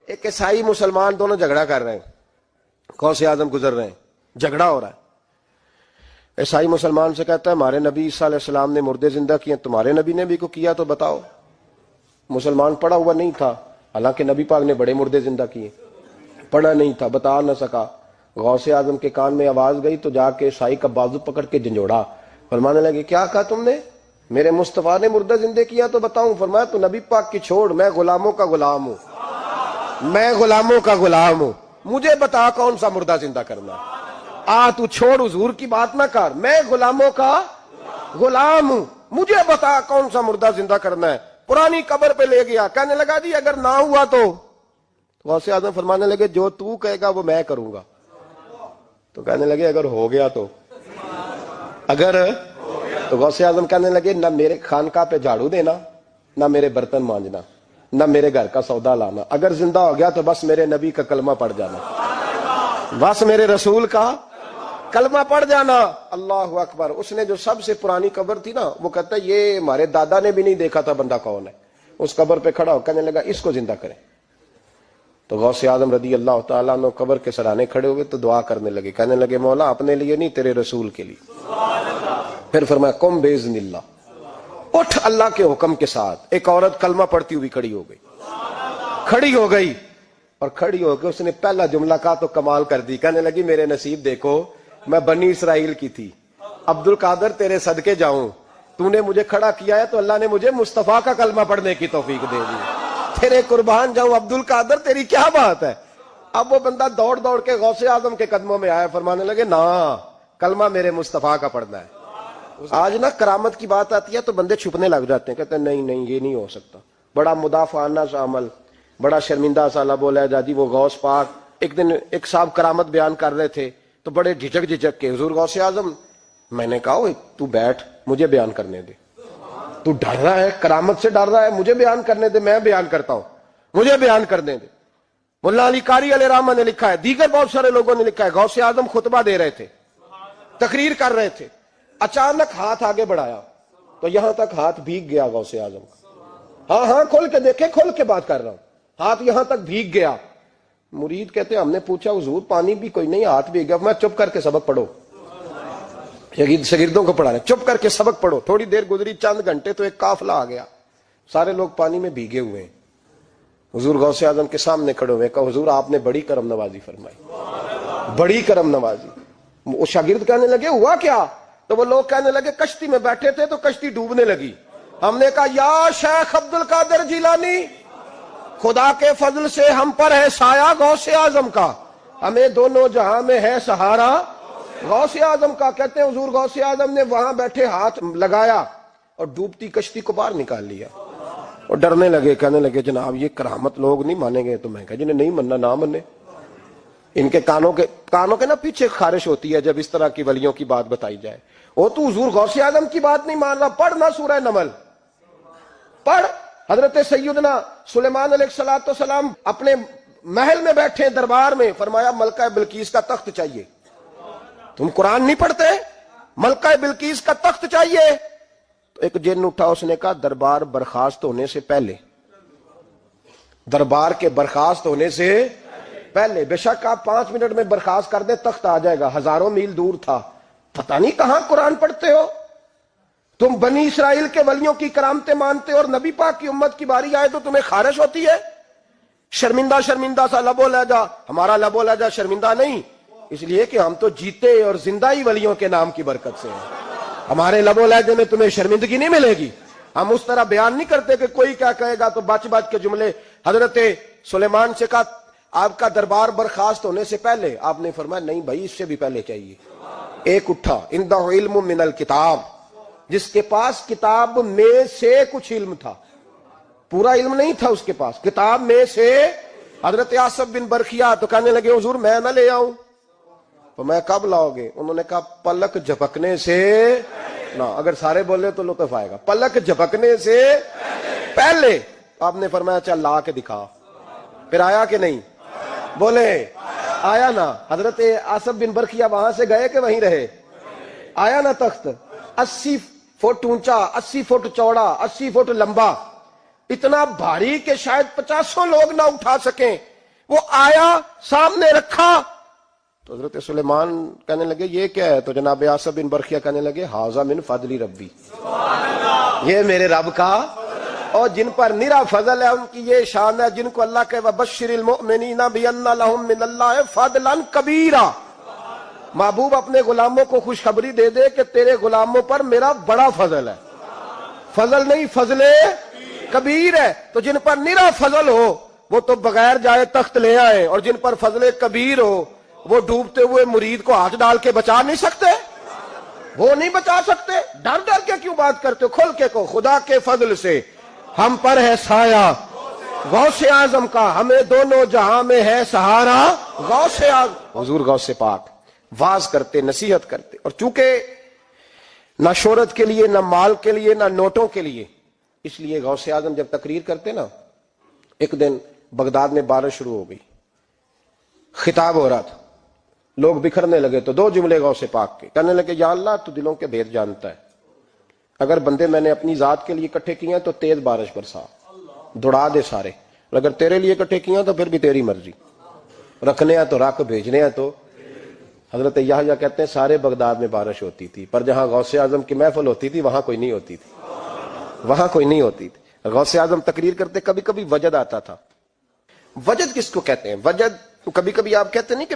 ایک عیسائی مسلمان دونوں جھگڑا کر رہے ہیں، غوث اعظم گزر رہے ہیں، جھگڑا ہو رہا ہے. عیسائی مسلمان سے کہتا ہے ہمارے نبی عیسیٰ علیہ السلام نے مردے زندہ کیے، تمہارے نبی نے بھی کو کیا تو بتاؤ. مسلمان پڑھا ہوا نہیں تھا، حالانکہ نبی پاک نے بڑے مردے زندہ کیے، پڑھا نہیں تھا، بتا نہ سکا. غوث اعظم کے کان میں آواز گئی تو جا کے عیسائی کا بازو پکڑ کے جھنجھوڑا. فرمانے لگے کیا کہا تم نے؟ میرے مصطفیٰ نے مردہ زندہ کیا تو بتاؤں. فرمایا تو نبی پاک کی چھوڑ، میں غلاموں کا غلام ہوں، میں غلاموں کا غلام ہوں، مجھے بتا کون سا مردہ زندہ کرنا ہے. تو چھوڑ حضور کی بات نہ کر، میں غلاموں کا غلام ہوں، مجھے بتا کون سا مردہ زندہ کرنا ہے. پرانی قبر پہ لے گیا، کہنے لگا جی اگر نہ ہوا تو. غوث اعظم فرمانے لگے جو تو کہے گا وہ میں کروں گا. تو کہنے لگے اگر ہو گیا تو. تو غوث اعظم کہنے لگے نہ میرے خانقاہ پہ جھاڑو دینا، نہ میرے برتن مانجنا، نہ میرے گھر کا سودا لانا. اگر زندہ ہو گیا تو بس میرے نبی کا کلمہ پڑھ جانا، بس میرے رسول کا کلمہ پڑھ جانا. اللہ اکبر. اس نے جو سب سے پرانی قبر تھی نا، وہ کہتا ہے یہ ہمارے دادا نے بھی نہیں دیکھا تھا بندہ کون ہے. اس قبر پہ کھڑا ہو کہنے لگا اس کو زندہ کریں. تو غوث اعظم رضی اللہ تعالیٰ عنہ قبر کے سرانے کھڑے ہوئے تو دعا کرنے لگے، کہنے لگے مولا اپنے لیے نہیں، تیرے رسول کے لیے. پھر فرمایا قم باذن اللہ، اٹھ اللہ کے حکم کے ساتھ. ایک عورت کلمہ پڑھتی ہوئی کھڑی ہو گئی، کھڑی ہو گئی، اور کھڑی ہو کے اس نے پہلا جملہ کہا تو کمال کر دی. کہنے لگی میرے نصیب دیکھو، میں بنی اسرائیل کی تھی، عبد القادر تیرے صدقے جاؤں، تو نے مجھے کھڑا کیا ہے تو اللہ نے مجھے مصطفیٰ کا کلمہ پڑھنے کی توفیق دے دی. تیرے قربان جاؤں عبد القادر، تیری کیا بات ہے. اب وہ بندہ دوڑ دوڑ کے غوث اعظم کے قدموں میں آیا، فرمانے لگے نا کلمہ میرے مصطفیٰ کا پڑھنا ہے. آج نا کرامت کی بات آتی ہے تو بندے چھپنے لگ جاتے ہیں، کہتے ہیں نہیں نہیں یہ نہیں ہو سکتا. بڑا مدافعانہ سا عمل، بڑا شرمندہ سا لب بولا جی وہ غوث پاک. ایک دن ایک صاحب کرامت بیان کر رہے تھے تو بڑے جھجک کے حضور غوث اعظم. میں نے کہا تو بیٹھ، مجھے بیان کرنے دے. تو ڈر رہا ہے، کرامت سے ڈر رہا ہے، مجھے بیان کرنے دے، میں بیان کرتا ہوں، مجھے بیان کرنے دے. ملا علی قاری علیہ رحمہ نے لکھا ہے، دیگر بہت سارے لوگوں نے لکھا ہے، غوث اعظم خطبہ دے رہے تھے، تقریر کر رہے تھے، اچانک ہاتھ آگے بڑھایا تو یہاں تک ہاتھ بھیگ گیا غوث اعظم کا. ہاں کھول کے دیکھیں، کھول کے بات کر رہا ہوں، ہاتھ یہاں تک بھیگ گیا. مرید کہتے ہیں ہم نے پوچھا حضور پانی بھی کوئی نہیں، ہاتھ بھیگ گیا. میں چپ کر کے سبق پڑھو، شاگردوں کو پڑھا رہے، چپ کر کے سبق پڑھو. تھوڑی دیر گزری، چند گھنٹے تو ایک قافلہ آ گیا، سارے لوگ پانی میں بھیگے ہوئے ہیں. حضور غوث اعظم کے سامنے کھڑے ہوئے، کہا حضور آپ نے بڑی کرم نوازی فرمائی، بڑی کرم نوازی. وہ شاگرد کہنے لگے ہوا کیا؟ تو وہ لوگ کہنے لگے کشتی میں بیٹھے تھے تو کشتی ڈوبنے لگی. ہم نے کہا یا شیخ عبد القادر جیلانی، خدا کے فضل سے ہم پر ہے سایہ غوث اعظم کا، ہمیں دونوں جہاں میں ہے سہارا غوث اعظم کا. کہتے ہیں حضور غوث اعظم نے وہاں بیٹھے ہاتھ لگایا اور ڈوبتی کشتی کو باہر نکال لیا. اور ڈرنے لگے، کہنے لگے جناب یہ کرامت لوگ نہیں مانیں گے. تو میں کہا جنہیں نہیں مننا نہ منے. ان کے کانوں کے نا پیچھے خارش ہوتی ہے جب اس طرح کی ولیوں کی بات بتائی جائے. وہ تو حضور غوث اعظم کی بات نہیں مان رہا. پڑھنا سورہ نمل پڑھ. حضرت سیدنا سلیمان علیہ السلام اپنے محل میں بیٹھے دربار میں، فرمایا ملکہ بلقیس کا تخت چاہیے. تم قرآن نہیں پڑھتے؟ ملکہ بلقیس کا تخت چاہیے. تو ایک جن اٹھا، اس نے کہا دربار برخاست ہونے سے پہلے، دربار کے برخاست ہونے سے پہلے، بے شک آپ 5 منٹ میں برخاست کر دیں تخت آ جائے گا. ہزاروں میل دور تھا. پتہ نہیں کہاں قرآن پڑھتے ہو تم. بنی اسرائیل کے ولیوں کی کرامتیں مانتے ہو اور نبی پاک کی امت کی باری آئے تو تمہیں خارش ہوتی ہے. شرمندہ سا لب و لہجہ. ہمارا لب و لہجہ شرمندہ نہیں، اس لیے کہ ہم تو جیتے اور زندہ ہی ولیوں کے نام کی برکت سے ہیں. ہمارے لب و لہجے میں تمہیں شرمندگی نہیں ملے گی. ہم اس طرح بیان نہیں کرتے کہ کوئی کیا کہے گا تو بچ کے جملے. حضرت سلیمان سے کہا آپ کا دربار برخاست ہونے سے پہلے. آپ نے فرمایا نہیں بھائی، اس سے بھی پہلے چاہیے. ایک اٹھا، عندہ علم من الکتاب، جس کے پاس کتاب میں سے کچھ علم تھا، پورا علم نہیں تھا اس کے پاس، کتاب میں سے. حضرت آصف بن برخیا تو کہنے لگے حضور میں نہ لے آؤں. تو میں کب لاؤ گے؟ انہوں نے کہا پلک جھپکنے سے نہ. اگر سارے بولے تو لطف آئے گا. پلک جھپکنے سے پہلے. آپ نے فرمایا چل لا کے دکھا. پھر آیا کہ نہیں؟ بولے آیا نا. حضرت آصف بن برخیا وہاں سے گئے کہ وہیں رہے؟ آیا نا تخت. 80 فٹ اونچا، 80 فٹ چوڑا، 80 فٹ لمبا، اتنا بھاری کہ شاید 50 لوگ نہ اٹھا سکیں. وہ آیا سامنے رکھا تو حضرت سلیمان کہنے لگے یہ کیا ہے؟ تو جناب آصف بن برخیہ کہنے لگے ھذا من فضل ربی، یہ میرے رب کا، اور جن پر نرا فضل ہے ان کی یہ شان ہے جن کو اللہ کے وبشر المؤمنین بان لهم من اللہ فضلا کبیرا، محبوب اپنے غلاموں کو خوشخبری دے دے کہ تیرے غلاموں پر میرا بڑا فضل ہے، فضل نہیں فضل کبیر ہے۔ تو جن پر نرا فضل ہو وہ تو بغیر جائے تخت لے آئے، اور جن پر فضل کبیر ہو وہ ڈوبتے ہوئے مرید کو ہاتھ ڈال کے بچا نہیں سکتے، وہ نہیں بچا سکتے۔ ڈر ڈر کے کیوں بات کرتے ہو؟ کھل کے کو خدا کے فضل سے ہم پر ہے سایہ غوث اعظم کا، ہمیں دونوں جہاں میں ہے سہارا غوث اعظم۔ حضور غوث پاک واز کرتے، نصیحت کرتے، اور چونکہ نہ شہرت کے لیے، نہ مال کے لیے، نہ نوٹوں کے لیے، اس لیے غوث اعظم جب تقریر کرتے نا، ایک دن بغداد میں بارش شروع ہو گئی، خطاب ہو رہا تھا، لوگ بکھرنے لگے تو دو جملے غوث پاک کے، کہنے لگے یا اللہ تو دلوں کے بھید جانتا ہے، اگر بندے میں نے اپنی ذات کے لیے اکٹھے کیے ہیں تو تیز بارش برسا، دوڑا دے سارے، اور اگر تیرے لیے اکٹھے کیے ہیں تو پھر بھی تیری مرضی، رکھنے ہیں تو رکھ، بھیجنے ہیں تو۔ حضرت یحییٰ کہتے ہیں سارے بغداد میں بارش ہوتی تھی، پر جہاں غوث اعظم کی محفل ہوتی تھی وہاں کوئی نہیں ہوتی تھی، وہاں کوئی نہیں ہوتی تھی۔ غوث اعظم تقریر کرتے کبھی کبھی وجد آتا تھا۔ وجد کس کو کہتے ہیں؟ وجد کبھی کبھی آپ کہتے نہیں کہ